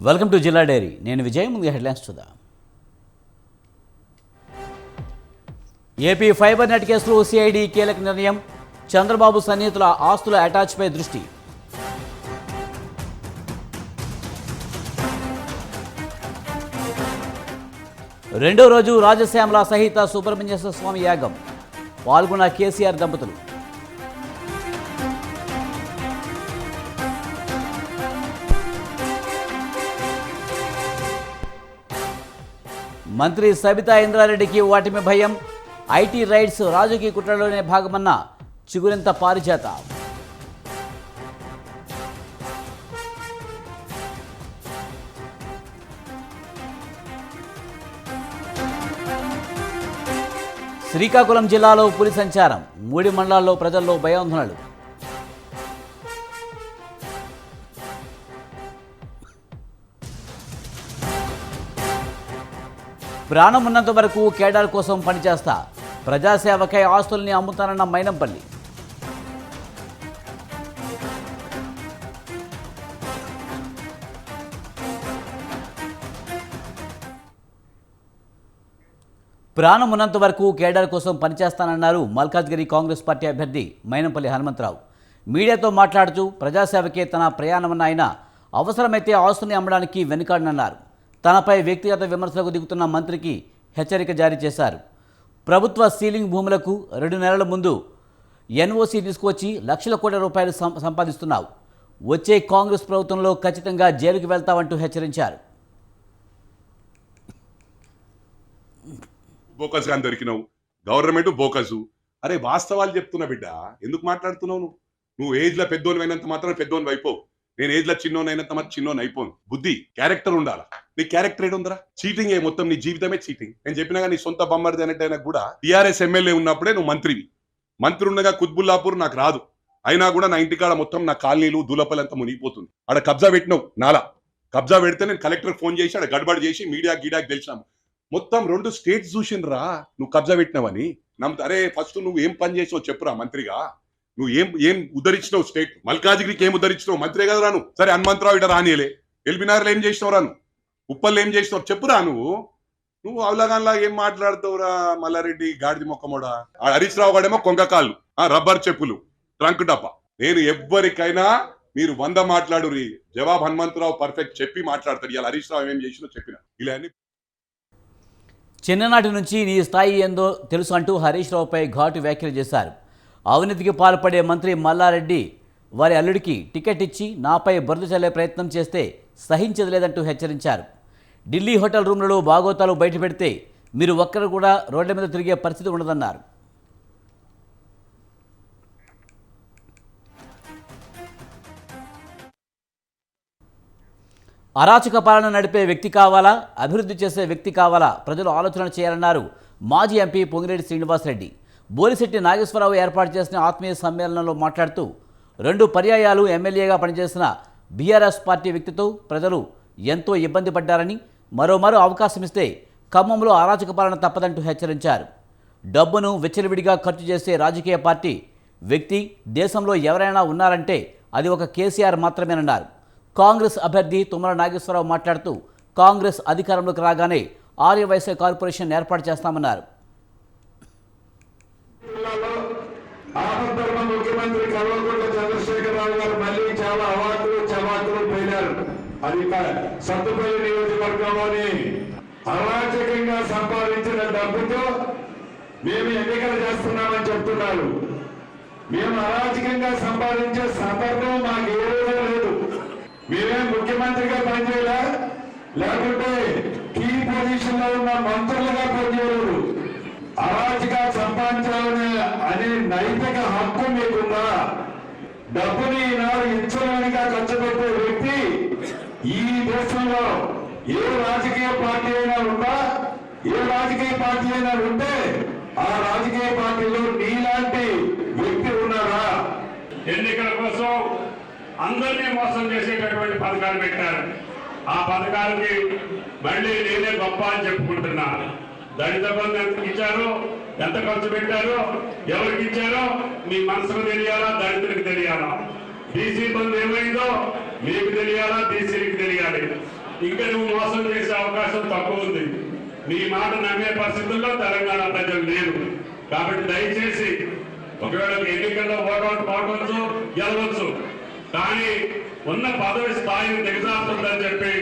Welcome to జిల్లా dairy. నేను విజయ్. ముందుగా హెడ్లైన్స్ చూద్దాం. ఏపీ ఫైబర్ నెట్ కేసులో సిఐడి కీలక నిర్ణయం. చంద్రబాబు సన్నిహితుల ఆస్తుల అటాచ్పై దృష్టి. రెండో రోజు రాజశ్యామల సహిత సుబ్రహ్మణ్యేశ్వర స్వామి యాగం. పాల్గొన్న కేసీఆర్ దంపతులు. మంత్రి సబితా ఇంద్రారెడ్డికి ఓటమి భయం. ఐటీ రైట్స్ రాజకీయ కుట్రలోనే భాగమన్న చిగురింత పారిజాత. శ్రీకాకుళం జిల్లాలో పులి సంచారం. 3 మండలాల్లో ప్రజల్లో భయాందోళనలు. ప్రాణం ఉన్నంత వరకు కేడర్ కోసం పనిచేస్తా. ప్రజాసేవకై ఆస్తుల్ని అమ్ముతానన్న మైనంపల్లి. ప్రాణం ఉన్నంత వరకు కేడర్ కోసం పనిచేస్తానన్నారు మల్కాజ్గిరి కాంగ్రెస్ పార్టీ అభ్యర్థి మైనంపల్లి హనుమంతరావు. మీడియాతో మాట్లాడుతూ ప్రజాసేవకే తన ప్రయాణమన్న ఆయన అవసరమైతే ఆస్తుల్ని అమ్మడానికి వెనుకాడనన్నారు. తనపై వ్యక్తిగత విమర్శలకు దిగుతున్న మంత్రికి హెచ్చరిక జారీ చేశారు. ప్రభుత్వ సీలింగ్ భూములకు 2 నెలల ముందు ఎన్ఓసీ తీసుకువచ్చి లక్షల కోట్ల రూపాయలు సంపాదిస్తున్నావు. వచ్చే కాంగ్రెస్ ప్రభుత్వంలో ఖచ్చితంగా జైలుకు వెళ్తావంటూ హెచ్చరించారు. బోకస్ గాని దొరికినావు, గవర్నమెంట్ బోకసు. అరే వాస్తవాలు చెప్తున్నా బిడ్డ, ఎందుకు మాట్లాడుతున్నావు? నువ్వు ఏజ్ లో పెద్దోని అయినంత మాత్రం పెద్దోని అయిపోవు. నేను ఏజ్ లో చిన్నోని అయినంత మాత్రం చిన్నోని అయిపోను. బుద్ధి, క్యారెక్టర్ ఉండాలా. నీ క్యారెక్టర్ ఏడు ఉందరా? చీటింగ్ ఏ మొత్తం, నీ జీవితమే చీటింగ్. నేను చెప్పినా నీ సొంత బొమ్మరిది అన్నట్టయినా కూడా టీఆర్ఎస్ ఎమ్మెల్యే ఉన్నప్పుడే నువ్వు మంత్రివి. మంత్రి ఉండగా కుత్బుల్లాపూర్ నాకు రాదు, అయినా కూడా నా ఇంటికాడ మొత్తం నా కాలనీలు దూలపల్లంతా మునిగిపోతుంది. ఆడ కబ్జా పెట్టినావు. నాలా కబ్జా పెడితే నేను కలెక్టర్ ఫోన్ చేసి ఆడ గడబడి చేసి మీడియా గీడాకి తెలిసినాము. మొత్తం 2 స్టేట్స్ చూసిండ్రా నువ్వు కబ్జా పెట్టినావని. నమ్ముతా. అరే ఫస్ట్ నువ్వు ఏం పని చేసావు చెప్పురా మంత్రిగా. నువ్వు ఏం ఉద్ధరించినావు స్టేట్? మల్కాజిగిరికి ఏం ఉద్ధరించినావు? మంత్రే కదా రాను. సరే హనుమంతరావు ఇట రానియలే. ఎల్బినార్లో ఏం చేసినావు రాను? ఉప్పల్లో ఏం చేసినావు చెప్పురా. నువ్వు అవలాగాన్లా ఏం మాట్లాడుతావురా మల్లారెడ్డి గాడిది మొక్కమోడా. హరీష్ రావు గాడేమో కొంగకాళ్ళు, రబ్బర్ చెప్పులు, ట్రంక్ డబ్బా. నేను ఎవ్వరికైనా మీరు 100 మాట్లాడు, జవాబు హనుమంతరావు పర్ఫెక్ట్ చెప్పి మాట్లాడతాడు. ఇలా హరీష్ రావు ఏం చేసినో చెప్పిన. ఇలా చిన్ననాటి నుంచి నీ స్థాయి ఏందో తెలుసు అంటూ హరీష్ రావుపై ఘాటు వ్యాఖ్యలు చేశారు. అవినీతికి పాల్పడే మంత్రి మల్లారెడ్డి వారి అల్లుడికి టికెట్ ఇచ్చి నాపై బురద చల్లే ప్రయత్నం చేస్తే సహించదు లేదంటూ హెచ్చరించారు. ఢిల్లీ హోటల్ రూమ్లలో బాగోతాలు బయటపెడితే మీరు ఒక్కరు కూడా రోడ్ల మీద తిరిగే పరిస్థితి ఉండదన్నారు. అరాచక పాలన నడిపే వ్యక్తి కావాలా, అభివృద్ధి చేసే వ్యక్తి కావాలా, ప్రజలు ఆలోచన చేయాలన్నారు మాజీ ఎంపీ పొంగిరెడ్డి శ్రీనివాసరెడ్డి. బోలిశెట్టి నాగేశ్వరరావు ఏర్పాటు చేసిన ఆత్మీయ సమ్మేళనంలో మాట్లాడుతూ 2 పర్యాయాలు ఎమ్మెల్యేగా పనిచేసిన బీఆర్ఎస్ పార్టీ వ్యక్తితో ప్రజలు ఎంతో ఇబ్బంది పడ్డారని, మరో అవకాశం ఇస్తే ఖమ్మంలో అరాచక పాలన తప్పదంటూ హెచ్చరించారు. డబ్బును విచ్చలవిడిగా ఖర్చు చేసే రాజకీయ పార్టీ వ్యక్తి దేశంలో ఎవరైనా ఉన్నారంటే అది ఒక కేసీఆర్ మాత్రమేనన్నారు. కాంగ్రెస్ అభ్యర్థి తుమ్మల నాగేశ్వరరావు మాట్లాడుతూ కాంగ్రెస్ అధికారంలోకి రాగానే ఆర్యవైశ్య కార్పొరేషన్ ఏర్పాటు చేస్తామన్నారు. ముఖ్యమంత్రి కల్వకుంట్ల చంద్రశేఖరరావు గారు మళ్ళీ చాలా అవాకులు చవాకులు పోయినారు. అది సత్తుపల్లి నియోజకవర్గంలోని అరాచకంగా సంపాదించిన డబ్బుతో మేము ఎన్నికలు చేస్తున్నామని చెప్తున్నారు. మేము అరాచకంగా సంపాదించే సందర్భం మాకు ఏ రోజు లేదు. మేమేం ముఖ్యమంత్రిగా పనిచేయాలా, లేకుంటే కీ పొజిషన్ లో ఉన్న మంత్రులుగా పనిచేయలేదు. అరాచగా సంపాదించాలనే అనే నైతిక హక్కు మీకుందా? డబ్బుని ఈనాడు ఇచ్చలనిగా ఖర్చు పెట్టే వ్యక్తి ఈ దేశంలో ఏ రాజకీయ పార్టీ అయినా ఉందా? ఏ రాజకీయ పార్టీ అయినా ఉంటే ఆ రాజకీయ పార్టీలో నీలాంటి వ్యక్తి ఉన్నారా? ఎన్నికల కోసం అందరినీ మోసం చేసేటటువంటి పథకాలు పెట్టారు. ఆ పథకాలకి మళ్ళీ నేనే గొప్ప అని చెప్పుకుంటున్నా. దళిత బంధు ఎంత ఇచ్చారో, ఎంత ఖర్చు పెట్టారో, ఎవరికి ఇచ్చారో మీ మనసుకు తెలియాలా, దళితులకు తెలియాలా. బీసీ బంధు ఏమైందో మీకు తెలియాలా, బీసీలకు తెలియాలి. ఇంకా నువ్వు మోసం చేసే అవకాశం తక్కువ ఉంది. నీ మాట నమ్మే పరిస్థితుల్లో తెలంగాణ ప్రజలు లేరు. కాబట్టి దయచేసి ఒకవేళ ఎన్నికల్లో ఓటౌట్ కావచ్చు, గెలవచ్చు, కానీ ఉన్న పదవి స్థాయిని దిగజారుతుందని చెప్పి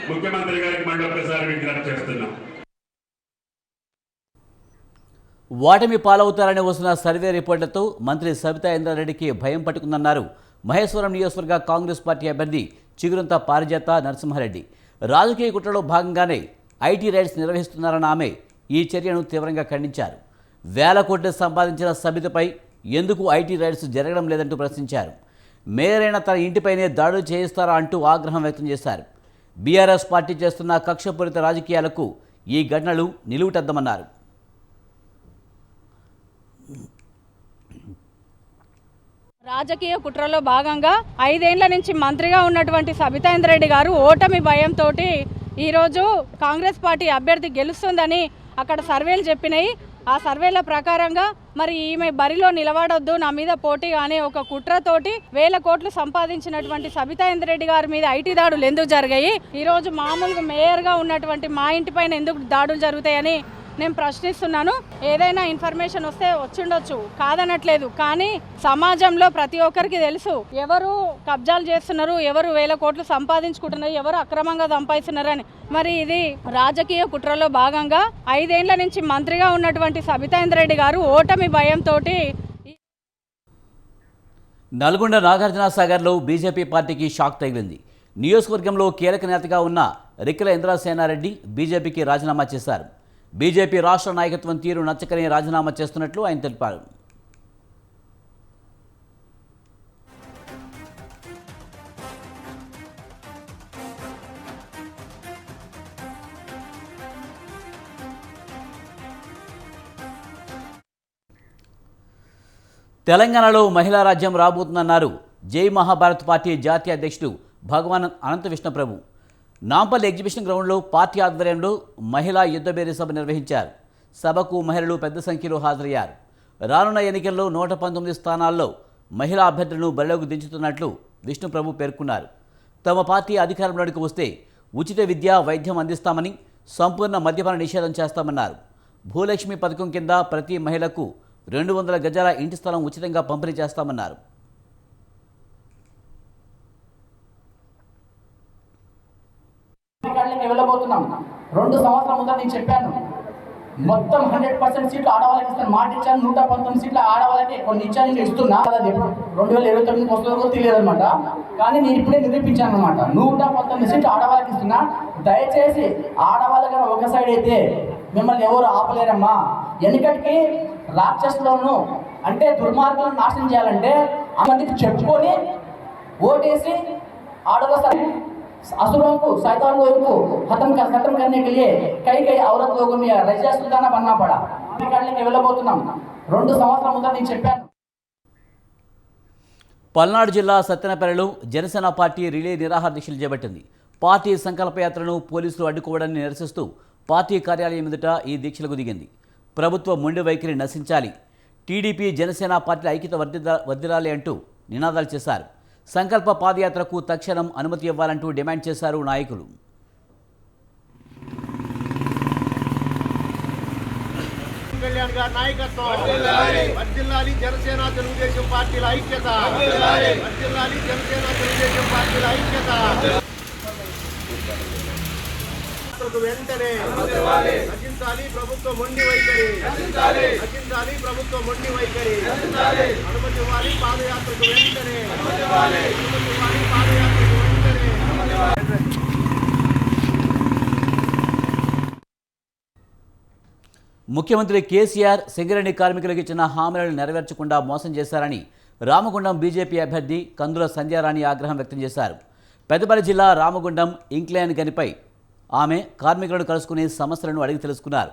ముఖ్యమంత్రి గారికి మళ్ళీ ఒక్కసారి విజ్ఞప్తి చేస్తున్నాం. ఓటమి పాలవుతారని వస్తున్న సర్వే రిపోర్టులతో మంత్రి సబితా ఇంద్రారెడ్డికి భయం పట్టుకుందన్నారు మహేశ్వరం నియోజకవర్గ కాంగ్రెస్ పార్టీ అభ్యర్థి చిగురంత పారిజాత నరసింహారెడ్డి. రాజకీయ కుట్రలో భాగంగానే ఐటీ రైడ్స్ నిర్వహిస్తున్నారన్న ఆమె ఈ చర్యను తీవ్రంగా ఖండించారు. వేల కోట్లు సంపాదించిన సబితపై ఎందుకు ఐటీ రైడ్స్ జరగడం లేదంటూ ప్రశ్నించారు. మేయర్ అయిన తన ఇంటిపైనే దాడులు చేయిస్తారా అంటూ ఆగ్రహం వ్యక్తం చేశారు. బీఆర్ఎస్ పార్టీ చేస్తున్న కక్షపూరిత రాజకీయాలకు ఈ ఘటనలు నిలువుటద్దమన్నారు. రాజకీయ కుట్రలో భాగంగా 5 ఏళ్ల నుంచి మంత్రిగా ఉన్నటువంటి సబితా ఇంద్రారెడ్డి గారు ఓటమి భయంతో ఈరోజు కాంగ్రెస్ పార్టీ అభ్యర్థి గెలుస్తుందని అక్కడ సర్వేలు చెప్పినాయి. ఆ సర్వేల ప్రకారంగా మరి ఈమె బరిలో నిలబడొద్దు, నా మీద పోటీ అనే ఒక కుట్రతోటి వేల కోట్లు సంపాదించినటువంటి సబితా ఇంద్రారెడ్డి గారి మీద ఐటీ దాడులు ఎందుకు జరిగాయి, ఈరోజు మామూలుగా మేయర్గా ఉన్నటువంటి మా ఇంటిపైన ఎందుకు దాడులు జరుగుతాయని నేను ప్రశ్నిస్తున్నాను. ఏదైనా ఇన్ఫర్మేషన్ వస్తే వచ్చిండొచ్చు, కాదనట్లేదు, కానీ సమాజంలో ప్రతి ఒక్కరికి తెలుసు ఎవరు కబ్జాలు చేస్తున్నారు, ఎవరు వేల కోట్లు సంపాదించుకుంటున్నారు, ఎవరు అక్రమంగా సంపాదిస్తున్నారని. మరి ఇది రాజకీయ కుట్రలో భాగంగా 5 ఏళ్ల నుంచి మంత్రిగా ఉన్నటువంటి సబితా ఇంద్రారెడ్డి గారు ఓటమి భయంతో నల్గొండ నాగార్జున సాగర్లో బీజేపీ పార్టీకి షాక్ తగిలింది. నియోజకవర్గంలో కీలక నేతగా ఉన్న రిక్కల ఇంద్రసేనారెడ్డి బీజేపీకి రాజీనామా చేశారు. బీజేపీ రాష్ట్ర నాయకత్వం తీరు నచ్చకనే రాజీనామా చేస్తున్నట్లు ఆయన తెలిపారు. తెలంగాణలో మహిళా రాజ్యం రాబోతుందన్నారు జై మహాభారత్ పార్టీ జాతీయ అధ్యక్షుడు భగవాన్ అనంత విష్ణుప్రభు. నాంపల్లి ఎగ్జిబిషన్ గ్రౌండ్లో పార్టీ ఆధ్వర్యంలో మహిళా యుద్ధబేరీ సభ నిర్వహించారు. సభకు మహిళలు పెద్ద సంఖ్యలో హాజరయ్యారు. రానున్న ఎన్నికల్లో 119 స్థానాల్లో మహిళా అభ్యర్థులను బరిలోకి దించుతున్నట్లు విష్ణుప్రభు పేర్కొన్నారు. తమ పార్టీ అధికారంలోకి వస్తే ఉచిత విద్య, వైద్యం అందిస్తామని, సంపూర్ణ మద్యపాన నిషేధం చేస్తామన్నారు. భూలక్ష్మి పథకం కింద ప్రతి మహిళకు 200 గజాల ఇంటి స్థలం ఉచితంగా పంపిణీ చేస్తామన్నారు. వెళ్ళబోతున్నాం. 2 సంవత్సరాల ముందు నేను చెప్పాను, మొత్తం 100% సీట్లు ఆడవాళ్ళకి ఇస్తాను, మాట ఇచ్చాను. 119 సీట్లు ఆడవాళ్ళకి కొన్ని ఇచ్చాను, ఇస్తున్నా. అది ఎప్పుడు 2029 వస్తుందో తెలియదు అనమాట. కానీ నేను ఇప్పుడే నిరూపించాను అనమాట. 119 సీట్లు ఆడవాళ్ళకి ఇస్తున్నా. దయచేసి ఆడవాళ్ళకి ఒక సైడ్ అయితే మిమ్మల్ని ఎవరు ఆపలేరమ్మా. ఎందుకంటే రాక్షసులను అంటే దుర్మార్గులను నాశనం చేయాలంటే ఆ మందికి చెప్పుకొని ఓటేసి ఆడవాళ్ళ असुरों को शैतान लोगों को खत्म करने के लिए कई औरत लोगों में रजिया सुल्ताना बनना पड़ा. కాళ్ళకి వెళ్ళబోతున్నాం. 2 సంవత్సరాల ముందు నేను చెప్పాను. పల్నాడు జిల్లా సత్తెనపల్లిలో జనసేన పార్టీ రిలే నిరాహార దీక్షలు చేపట్టింది. పార్టీ సంకల్పయాత్రను పోలీసులు అడ్డుకోవడాన్ని నిరసిస్తూ పార్టీ కార్యాలయం ఎదుట ఈ దీక్షలకు దిగింది. ప్రభుత్వ మొండి వైఖరి నశించాలి, టీడీపీ జనసేన పార్టీల ఐక్యత వర్ధిల్లాలి అంటూ నినాదాలు చేశారు. సంకల్ప పాదయాత్రకు తక్షణం అనుమతి ఇవ్వాలంటూ డిమాండ్ చేశారు నాయకులు. కళ్యాణ్ గారి నాయకత్వం వర్ధిల్లాలి, జనసేన తెలుగుదేశం పార్టీల ఐక్యత వర్ధిల్లాలి, జనసేన తెలుగుదేశం పార్టీల ఐక్యత. వెంటనే రచించాలి ప్రభుత్వ మొండి వైఖరి, రచించాలి ప్రభుత్వ మొండి వైఖరి, అనుమతి ఇవ్వాలి పాదయాత్రకు వెంటనే, అనుమతి ఇవ్వాలి పాదయాత్రకు వెంటనే. ముఖ్యమంత్రి కేసీఆర్ సింగరేణి కార్మికులకు ఇచ్చిన హామీలను నెరవేర్చకుండా మోసం చేశారని రామగుండం బీజేపీ అభ్యర్థి కందుల సంధ్యారాణి ఆగ్రహం వ్యక్తం చేశారు. పెద్దపల్లి జిల్లా రామగుండం ఇంక్లైన్ గనిపై ఆమె కార్మికులను కలుసుకుని సమస్యలను అడిగి తెలుసుకున్నారు.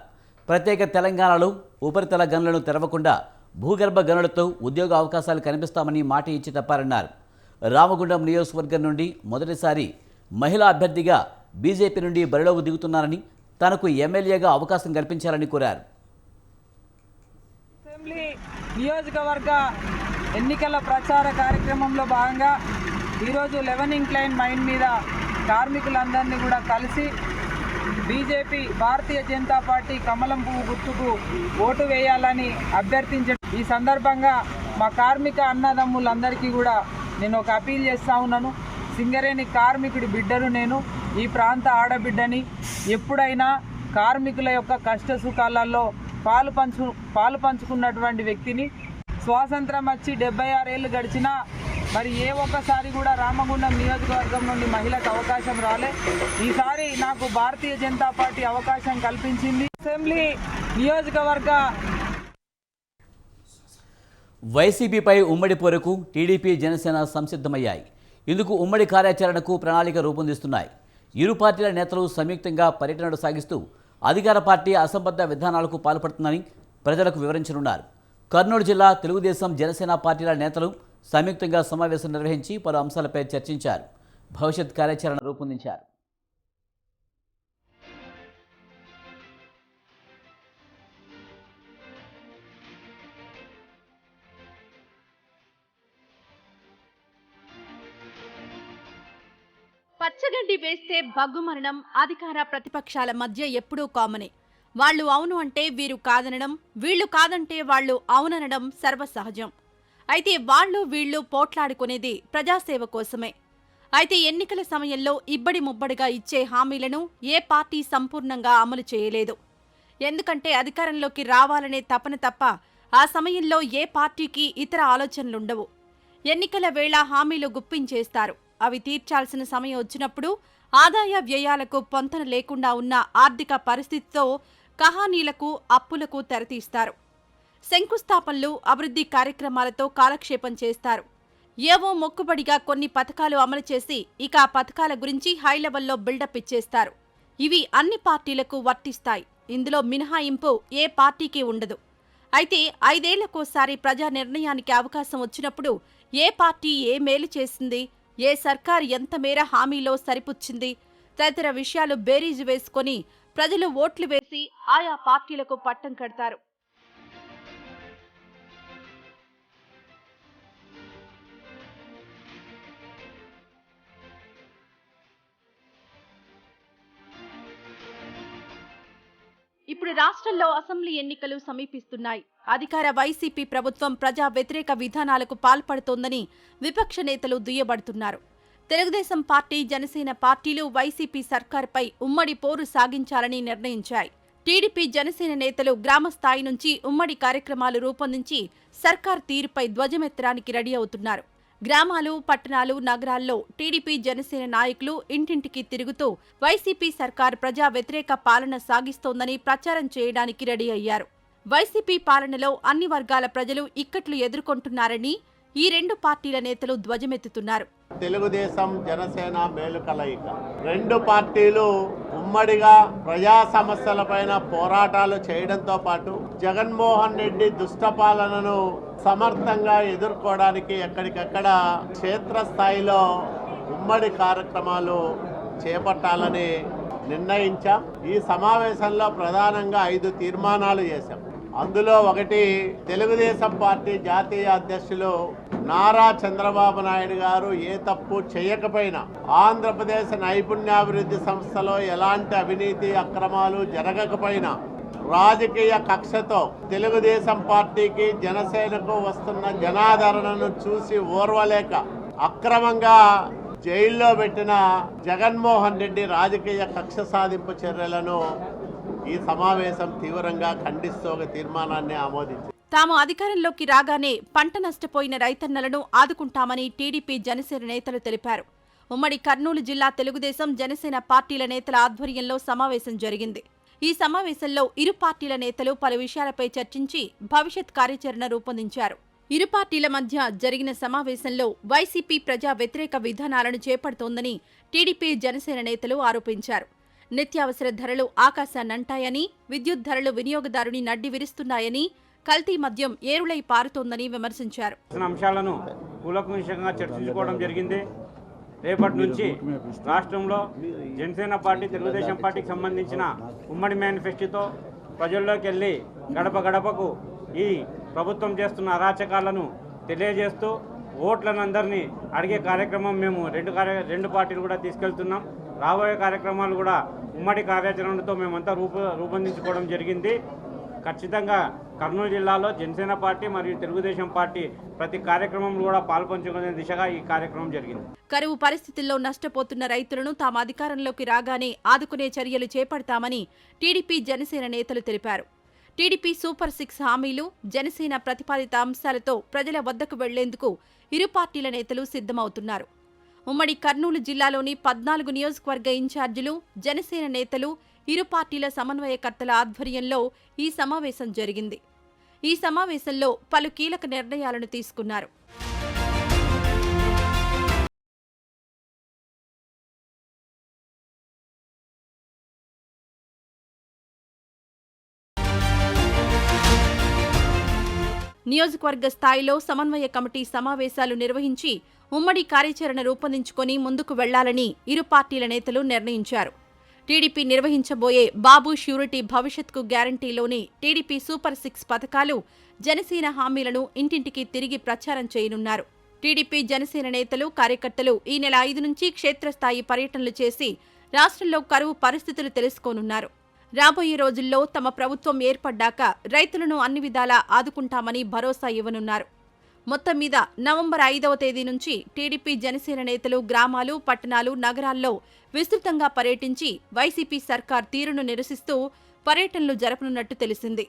ప్రత్యేక తెలంగాణలో ఉపరితల గనులను తెరవకుండా భూగర్భ గనులతో ఉద్యోగ అవకాశాలు కనిపిస్తామని మాట ఇచ్చి తప్పారన్నారు. రామగుండం నియోజకవర్గం నుండి మొదటిసారి మహిళా అభ్యర్థిగా బీజేపీ నుండి బరిలోకి దిగుతున్నారని, తనకు ఎమ్మెల్యేగా అవకాశం కల్పించాలని కోరారు. అసెంబ్లీ నియోజకవర్గ ఎన్నికల ప్రచార కార్యక్రమంలో భాగంగా ఈరోజు 11 ఇంక్లైన్ మైన్ మీద కార్మికులందరినీ కూడా కలిసి బీజేపీ భారతీయ జనతా పార్టీ కమలం పువ్వు గుర్తుకు ఓటు వేయాలని అభ్యర్థించడం. ఈ సందర్భంగా మా కార్మిక అన్నదమ్ములందరికీ కూడా నేను ఒక అపీల్ చేస్తూ ఉన్నాను. సింగరేణి కార్మికుడి బిడ్డను నేను, ఈ ప్రాంత ఆడబిడ్డని. ఎప్పుడైనా కార్మికుల యొక్క కష్ట సుఖాలలో పాలు పంచుకున్నటువంటి వ్యక్తిని. స్వాతంత్రం వచ్చి 76 ఏళ్ళు గడిచినా మరి ఏ ఒక్కసారి కూడా రామగుండం నియోజకవర్గం నుండి మహిళకు అవకాశం రాలే. ఈసారి నాకు భారతీయ జనతా పార్టీ అవకాశం కల్పించింది. అసెంబ్లీ నియోజకవర్గ వైసీపీపై ఉమ్మడి పోరుకు టీడీపీ జనసేన సంసిద్ధమయ్యాయి. ఇందుకు ఉమ్మడి కార్యాచరణకు ప్రణాళిక రూపొందిస్తున్నాయి. ఇరు పార్టీల నేతలు సంయుక్తంగా పర్యటనలు సాగిస్తూ అధికార పార్టీ అసంబద్ధ విధానాలకు పాల్పడుతుందని ప్రజలకు వివరించనున్నారు. కర్నూలు జిల్లా తెలుగుదేశం జనసేన పార్టీల నేతలు సంయుక్తంగా సమావేశం నిర్వహించి పలు అంశాలపై చర్చించారు. భవిష్యత్ కార్యాచరణ రూపొందించారు. పచ్చగడ్డి వేస్తే బగ్గుమనడం అధికార ప్రతిపక్షాల మధ్య ఎప్పుడూ కామనే. వాళ్ళు అవును అంటే వీరు కాదనడం, వీళ్ళు కాదంటే వాళ్ళు అవుననడం సర్వసహజం. అయితే వాళ్ళు వీళ్ళు పోట్లాడుకునేది ప్రజాసేవ కోసమే. అయితే ఎన్నికల సమయంలో ఇబ్బడి ముబ్బడిగా ఇచ్చే హామీలను ఏ పార్టీ సంపూర్ణంగా అమలు చేయలేదు. ఎందుకంటే అధికారంలోకి రావాలనే తపన తప్ప ఆ సమయంలో ఏ పార్టీకి ఇతర ఆలోచనలుండవు. ఎన్నికల వేళ హామీలు గుప్పించేస్తారు. అవి తీర్చాల్సిన సమయం వచ్చినప్పుడు ఆదాయ వ్యయాలకు పొంతన లేకుండా ఉన్న ఆర్థిక పరిస్థితితో కహానీలకు, అప్పులకు తెరతీస్తారు. శంకుస్థాపనలు, అభివృద్ధి కార్యక్రమాలతో కాలక్షేపం చేస్తారు. ఏవో మొక్కుబడిగా కొన్ని పథకాలు అమలు చేసి ఇక ఆ పథకాల గురించి హైలెవెల్లో బిల్డప్ ఇచ్చేస్తారు. ఇవి అన్ని పార్టీలకు వర్తిస్తాయి. ఇందులో మినహాయింపు ఏ పార్టీకి ఉండదు. అయితే 5 ఏళ్లకోసారి ప్రజా నిర్ణయానికి అవకాశం వచ్చినప్పుడు ఏ పార్టీ ఏ మేలు చేసింది, ఏ సర్కారు ఎంత మేర హామీలో సరిపుచ్చింది తదితర విషయాలు బేరీజు వేసుకొని ప్రజలు ఓట్లు వేసి ఆయా పార్టీలకు పట్టం కడతారు. ఇప్పుడు రాష్ట్రంలో అసెంబ్లీ ఎన్నికలు సమీపిస్తున్నాయి. అధికార వైసీపీ ప్రభుత్వం ప్రజా వ్యతిరేక విధానాలకు పాల్పడుతోందని విపక్ష నేతలు దుయ్యబడుతున్నారు. తెలుగుదేశం పార్టీ, జనసేన పార్టీలు వైసీపీ సర్కారుపై ఉమ్మడి పోరు సాగించాలని నిర్ణయించాయి. టీడీపీ, జనసేన నేతలు గ్రామ స్థాయి నుంచి ఉమ్మడి కార్యక్రమాలు రూపొందించి సర్కార్ తీరుపై ధ్వజమెత్తడానికి రెడీ అవుతున్నారు. గ్రామాలు, పట్టణాలు, నగరాల్లో టీడీపీ, జనసేన నాయకులు ఇంటింటికి తిరుగుతూ వైసీపీ సర్కార్ ప్రజా వ్యతిరేక పాలన సాగిస్తోందని ప్రచారం చేయడానికి రెడీ అయ్యారు. వైసీపీ పాలనలో అన్ని వర్గాల ప్రజలు ఇక్కట్లు ఎదుర్కొంటున్నారని ఈ రెండు పార్టీల నేతలు ధ్వజమెత్తుతున్నారు. తెలుగుదేశం, జనసేన మేలు కలయిక. రెండు పార్టీలు ఉమ్మడిగా ప్రజా సమస్యలపైన పోరాటాలు చేయడంతో పాటు జగన్మోహన్ రెడ్డి దుష్టపాలనను సమర్థంగా ఎదుర్కోవడానికి ఎక్కడికక్కడ క్షేత్రస్థాయిలో ఉమ్మడి కార్యక్రమాలు చేపట్టాలని నిర్ణయించాం. ఈ సమావేశంలో ప్రధానంగా 5 తీర్మానాలు చేశాం. అందులో ఒకటి, తెలుగుదేశం పార్టీ జాతీయ అధ్యక్షులు నారా చంద్రబాబు నాయుడు గారు ఏ తప్పు చేయకపోయినా ఆంధ్రప్రదేశ్ నైపుణ్యాభివృద్ధి సంస్థలో ఎలాంటి అవినీతి అక్రమాలు జరగకపోయినా రాజకీయ కక్షతో తెలుగుదేశం పార్టీకి, జనసేనకు వస్తున్న జనాదరణను చూసి ఓర్వలేక అక్రమంగా జైల్లో పెట్టిన జగన్మోహన్ రెడ్డి రాజకీయ కక్ష సాధింపు చర్యలను ఈ సమావేశం తీవ్రంగా ఖండిస్తూ ఒక తీర్మానాన్ని ఆమోదించింది. తాము అధికారంలోకి రాగానే పంట నష్టపోయిన రైతన్నలను ఆదుకుంటామని టీడీపీ, జనసేన నేతలు తెలిపారు. ఉమ్మడి కర్నూలు జిల్లా తెలుగుదేశం, జనసేన పార్టీల నేతల ఆధ్వర్యంలో సమావేశం జరిగింది. ఈ సమావేశంలో ఇరు పార్టీల నేతలు పలు విషయాలపై చర్చించి భవిష్యత్ కార్యాచరణ రూపొందించారు. ఇరు పార్టీల మధ్య జరిగిన సమావేశంలో వైసీపీ ప్రజా వ్యతిరేక విధానాలను చేపడుతోందని టీడీపీ, జనసేన నేతలు ఆరోపించారు. నిత్యావసర ధరలు ఆకాశాన్నంటాయని, విద్యుత్ ధరలు వినియోగదారుని నడ్డి విరుస్తున్నాయని, కల్తీ మద్యం ఏరులై పారుతోందని విమర్శించారు. అంశాలను కూలంకషంగా చర్చించుకోవడం జరిగింది. రేపటి నుంచి రాష్ట్రంలో జనసేన పార్టీ, తెలుగుదేశం పార్టీకి సంబంధించిన ఉమ్మడి మేనిఫెస్టోతో ప్రజల్లోకి వెళ్ళి గడప గడపకు ఈ ప్రభుత్వం చేస్తున్న అరాచకాలను తెలియజేస్తూ ఓట్లను అందరినీ అడిగే కార్యక్రమం మేము రెండు పార్టీలు కూడా తీసుకెళ్తున్నాం. రాబోయే కార్యక్రమాలు కూడా ఉమ్మడి కార్యాచరణతో మేమంతా రూపొందించుకోవడం జరిగింది. ఖచ్చితంగా కర్నూలు జిల్లాలో జనసేన పార్టీ మరియు తెలుగుదేశం పార్టీ ప్రతి కార్యక్రమంలో కూడా పాల్పంచుకునే దిశగా ఈ కార్యక్రమం జరిగింది. కరువు పరిస్థితుల్లో నష్టపోతున్న రైతులను తాము అధికారంలోకి రాగానే ఆదుకునే చర్యలు చేపడతామని టీడీపీ జనసేన నేతలు తెలిపారు. టీడీపీ సూపర్ 6 హామీలు, జనసేన ప్రతిపాదిత అంశాలతో ప్రజల వద్దకు వెళ్లేందుకు ఇరు పార్టీల నేతలు సిద్ధమవుతున్నారు. ఉమ్మడి కర్నూలు జిల్లాలోని 14 నియోజకవర్గ ఇన్ఛార్జీలు, జనసేన నేతలు, ఇరు పార్టీల సమన్వయకర్తల ఆధ్వర్యంలో ఈ సమావేశం జరిగింది. ఈ సమావేశంలో పలు కీలక నిర్ణయాలను తీసుకున్నారు. నియోజకవర్గ స్థాయిలో సమన్వయ కమిటీ సమావేశాలు నిర్వహించి ఉమ్మడి కార్యాచరణ రూపొందించుకొని ముందుకు వెళ్లాలని ఇరు పార్టీల నేతలు నిర్ణయించారు. టీడీపీ నిర్వహించబోయే బాబు ష్యూరిటీ భవిష్యత్కు గ్యారంటీలోని టీడీపీ సూపర్ 6 పథకాలు, జనసేన హామీలను ఇంటింటికి తిరిగి ప్రచారం చేయనున్నారు. టీడీపీ జనసేన నేతలు, కార్యకర్తలు ఈ నెల 5 నుంచి క్షేత్రస్థాయి పర్యటనలు చేసి రాష్ట్రంలో కరువు పరిస్థితులు తెలుసుకోనున్నారు. రాబోయే రోజుల్లో తమ ప్రభుత్వం ఏర్పడ్డాక రైతులను అన్ని విధాలా ఆదుకుంటామని భరోసా ఇవ్వనున్నారు. మొత్తం మీద నవంబర్ 5వ తేదీ నుంచి టీడీపీ జనసేన నేతలు గ్రామాలు, పట్టణాలు, నగరాల్లో విస్తృతంగా పర్యటించి వైసీపీ సర్కార్ తీరును నిరసిస్తూ పర్యటనలు జరపనున్నట్టు తెలిసింది.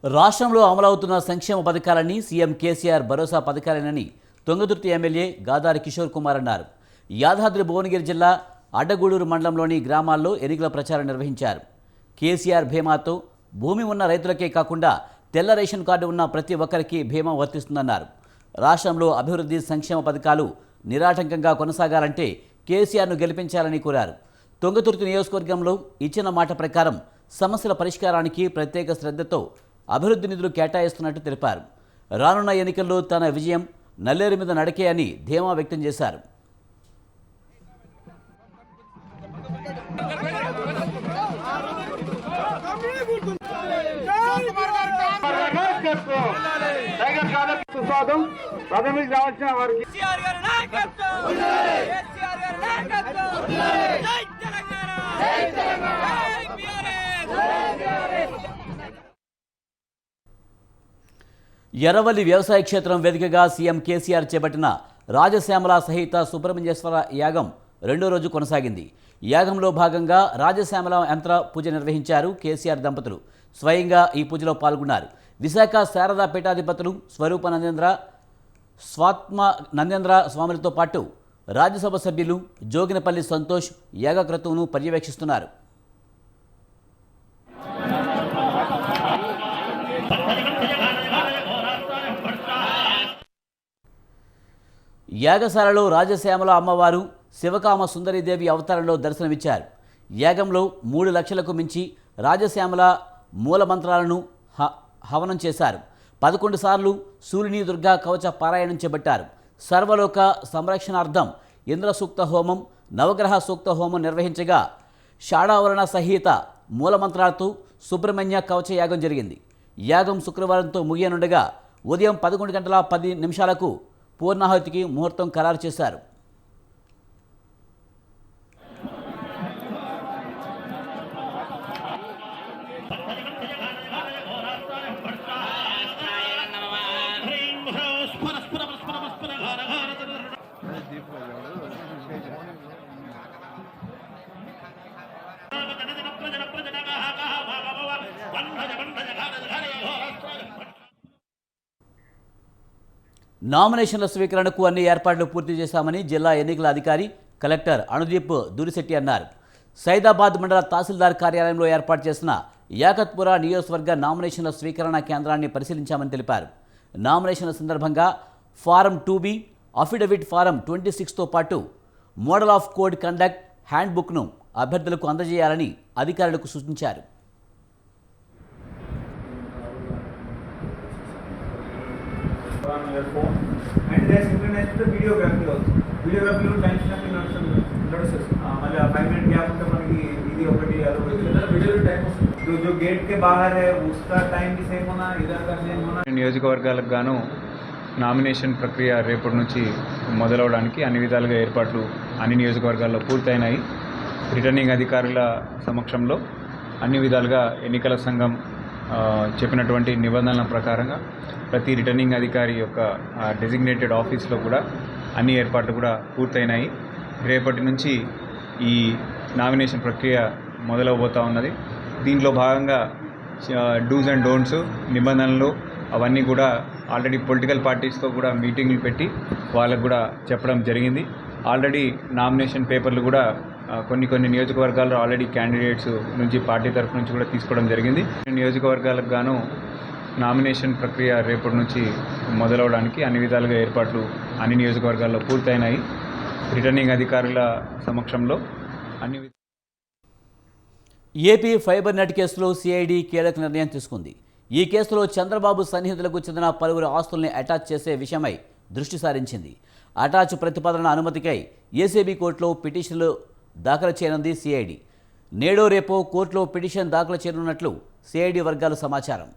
రాష్ట్రంలో అమలవుతున్న సంక్షేమ పథకాలన్నీ సీఎం కేసీఆర్ భరోసా పథకాలేనని తుంగతుర్తి ఎమ్మెల్యే గాదారి కిషోర్ కుమార్ అన్నారు. యాదాద్రి భువనగిరి జిల్లా అడ్డగూడూరు మండలంలోని గ్రామాల్లో ఎన్నికల ప్రచారం నిర్వహించారు. కేసీఆర్ బీమాతో భూమి ఉన్న రైతులకే కాకుండా తెల్ల రేషన్ కార్డు ఉన్న ప్రతి ఒక్కరికి బీమా వర్తిస్తుందన్నారు. రాష్ట్రంలో అభివృద్ధి సంక్షేమ పథకాలు నిరాటంకంగా కొనసాగాలంటే కేసీఆర్ను గెలిపించాలని కోరారు. తుంగతుర్తి నియోజకవర్గంలో ఇచ్చిన మాట ప్రకారం సమస్యల పరిష్కారానికి ప్రత్యేక శ్రద్ధతో అభివృద్ధి నిధులు కేటాయిస్తున్నట్టు తెలిపారు. రానున్న ఎన్నికల్లో తన విజయం నల్లేరు మీద నడకే అని ధీమా వ్యక్తం చేశారు. ఎర్రవల్లి వ్యవసాయ క్షేత్రం వేదికగా సీఎం కేసీఆర్ చేపట్టిన రాజశ్యామల సహిత సుబ్రహ్మణ్యేశ్వర యాగం 2వ రోజు కొనసాగింది. యాగంలో భాగంగా రాజశ్యామల యంత్ర పూజ నిర్వహించారు. కేసీఆర్ దంపతులు స్వయంగా ఈ పూజలో పాల్గొన్నారు. విశాఖ శారదా పీఠాధిపతులు స్వరూప నందేంద్ర, స్వాత్మ నందేంద్ర స్వాములతో పాటు రాజ్యసభ సభ్యులు జోగినపల్లి సంతోష్ యాగక్రతువును పర్యవేక్షిస్తున్నారు. యాగశాలలో రాజశ్యామల అమ్మవారు శివకామ సుందరీదేవి అవతారంలో దర్శనమిచ్చారు. యాగంలో 3 లక్షలకు మించి రాజశ్యామల మూలమంత్రాలను హవనం చేశారు. 11 సార్లు సూర్యుని దుర్గా కవచ పారాయణం చేపట్టారు. సర్వలోక సంరక్షణార్థం ఇంద్ర సూక్త హోమం, నవగ్రహ సూక్త హోమం నిర్వహించగా షాడావరణ సహిత మూలమంత్రాలతో సుబ్రహ్మణ్య కవచ యాగం జరిగింది. యాగం శుక్రవారంతో ముగియనుండగా ఉదయం 11 గంటల 10 నిమిషాలకు పూర్ణాహుతికి ముహూర్తం ఖరారు చేశారు. నామినేషన్ల స్వీకరణకు అన్ని ఏర్పాట్లు పూర్తి చేశామని జిల్లా ఎన్నికల అధికారి కలెక్టర్ అనుదీప్ దూరిశెట్టి అన్నారు. సైదాబాద్ మండల తహసీల్దార్ కార్యాలయంలో ఏర్పాటు చేసిన యాకత్పుర నియోజకవర్గ నామినేషన్ల స్వీకరణ కేంద్రాన్ని పరిశీలించామని తెలిపారు. నామినేషన్ల సందర్భంగా ఫారం 2B, అఫిడవిట్ ఫారం 26తో పాటు మోడల్ ఆఫ్ కోడ్ కండక్ట్ హ్యాండ్బుక్ను అభ్యర్థులకు అందజేయాలని అధికారులకు సూచించారు. And they are synchronized with the videography also. Videography will time stamp in మళ్ళీ 5 मिनट గ్యాప్ ఉంటే మనకి ఇది ఒకటి అదొకటి టైం వస్తుంది जो गेट के बाहर है उसका टाइम भी सेम होना इधर का सेम होना నియోజకవర్గాలకు గాను నామినేషన్ ప్రక్రియ రేపటి నుంచి మొదలవడానికి అన్ని విధాలుగా ఏర్పాట్లు అన్ని నియోజకవర్గాల్లో పూర్తయినాయి. రిటర్నింగ్ అధికారుల సమక్షంలో అన్ని విధాలుగా ఎన్నికల సంఘం చెప్పినటువంటి నిబంధనల ప్రకారంగా ప్రతి రిటర్నింగ్ అధికారి యొక్క డెసిగ్నేటెడ్ ఆఫీస్లో కూడా అన్ని ఏర్పాట్లు కూడా పూర్తయినాయి. రేపటి నుంచి ఈ నామినేషన్ ప్రక్రియ మొదలవబోతూ ఉన్నది. దీంట్లో భాగంగా డూస్ అండ్ డోంట్స్ నిబంధనలు అవన్నీ కూడా ఆల్రెడీ పొలిటికల్ పార్టీస్తో కూడా మీటింగ్లు పెట్టి వాళ్ళకు కూడా చెప్పడం జరిగింది. ఆల్రెడీ నామినేషన్ పేపర్లు కూడా కొన్ని నియోజకవర్గాల్లో ఆల్రెడీ క్యాండిడేట్స్ నుంచి పార్టీ తరఫు నుంచి కూడా తీసుకోవడం జరిగింది. నియోజకవర్గాలకు గాను నామినేషన్ ప్రక్రియ రేపటి నుంచి మొదలవడానికి అన్ని విధాలుగా ఏర్పాట్లు అన్ని నియోజకవర్గాల్లో పూర్తయినాయి. రిటర్నింగ్ అధికారుల సమక్షంలో అన్ని ఏపీ ఫైబర్ నెట్ కేసులో సిఐడి కీలక నిర్ణయం తీసుకుంది. ఈ కేసులో చంద్రబాబు సన్నిహితులకు చెందిన పలువురు ఆస్తుల్ని అటాచ్ చేసే విషయమై దృష్టి సారించింది. అటాచ్ ప్రతిపాదన అనుమతికై ఏసీబీ కోర్టులో పిటిషన్లు దాఖలు చేయనుంది సిఐడి. నేడో రేపో కోర్టులో పిటిషన్ దాఖలు చేయనున్నట్లు సిఐడి వర్గాల సమాచారం.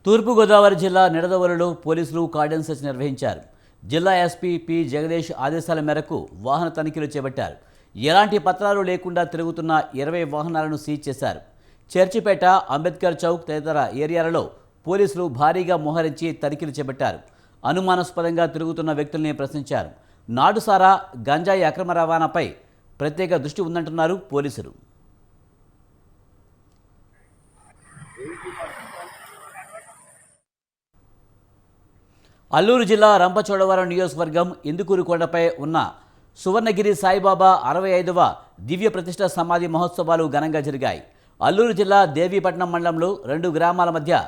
తూర్పుగోదావరి జిల్లా నిడదవోలులో పోలీసులు కార్డన్ సెర్చ్ నిర్వహించారు. జిల్లా ఎస్పీ పి జగదీష్ ఆదేశాల మేరకు వాహన తనిఖీలు చేపట్టారు. ఎలాంటి పత్రాలు లేకుండా తిరుగుతున్న 20 వాహనాలను సీజ్ చేశారు. చర్చిపేట, అంబేద్కర్ చౌక్ తదితర ఏరియాలలో పోలీసులు భారీగా మోహరించి తనిఖీలు చేపట్టారు. అనుమానాస్పదంగా తిరుగుతున్న వ్యక్తుల్ని ప్రశ్నించారు. నాటుసారా, గంజాయి అక్రమ రవాణాపై ప్రత్యేక దృష్టి ఉందంటున్నారు పోలీసులు. అల్లూరు జిల్లా రంపచోడవరం నియోజకవర్గం ఇందుకూరు కొండపై ఉన్న సువర్ణగిరి సాయిబాబా 65వ దివ్య ప్రతిష్ఠ సమాధి మహోత్సవాలు ఘనంగా జరిగాయి. అల్లూరు జిల్లా దేవీపట్నం మండలంలో 2 గ్రామాల మధ్య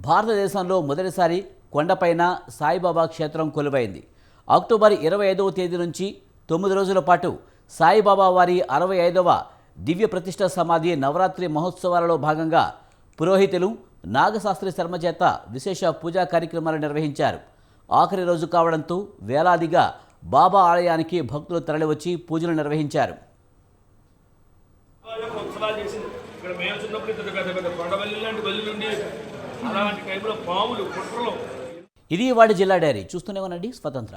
భారతదేశంలో మొదటిసారి కొండపైన సాయిబాబా క్షేత్రం కొలువైంది. అక్టోబర్ 25వ తేదీ నుంచి 9 రోజుల పాటు సాయిబాబా వారి 65వ దివ్య ప్రతిష్ఠ సమాధి నవరాత్రి మహోత్సవాలలో భాగంగా పురోహితులు నాగశాస్త్రి శర్మ చేత విశేష పూజా కార్యక్రమాలు నిర్వహించారు. ఆఖరి రోజు కావడంతో వేలాదిగా బాబా ఆలయానికి భక్తులు తరలివచ్చి పూజలు నిర్వహించారు. ఇది వాడి జిల్లా డైరీ. చూస్తూనే ఉండండి స్వతంత్ర.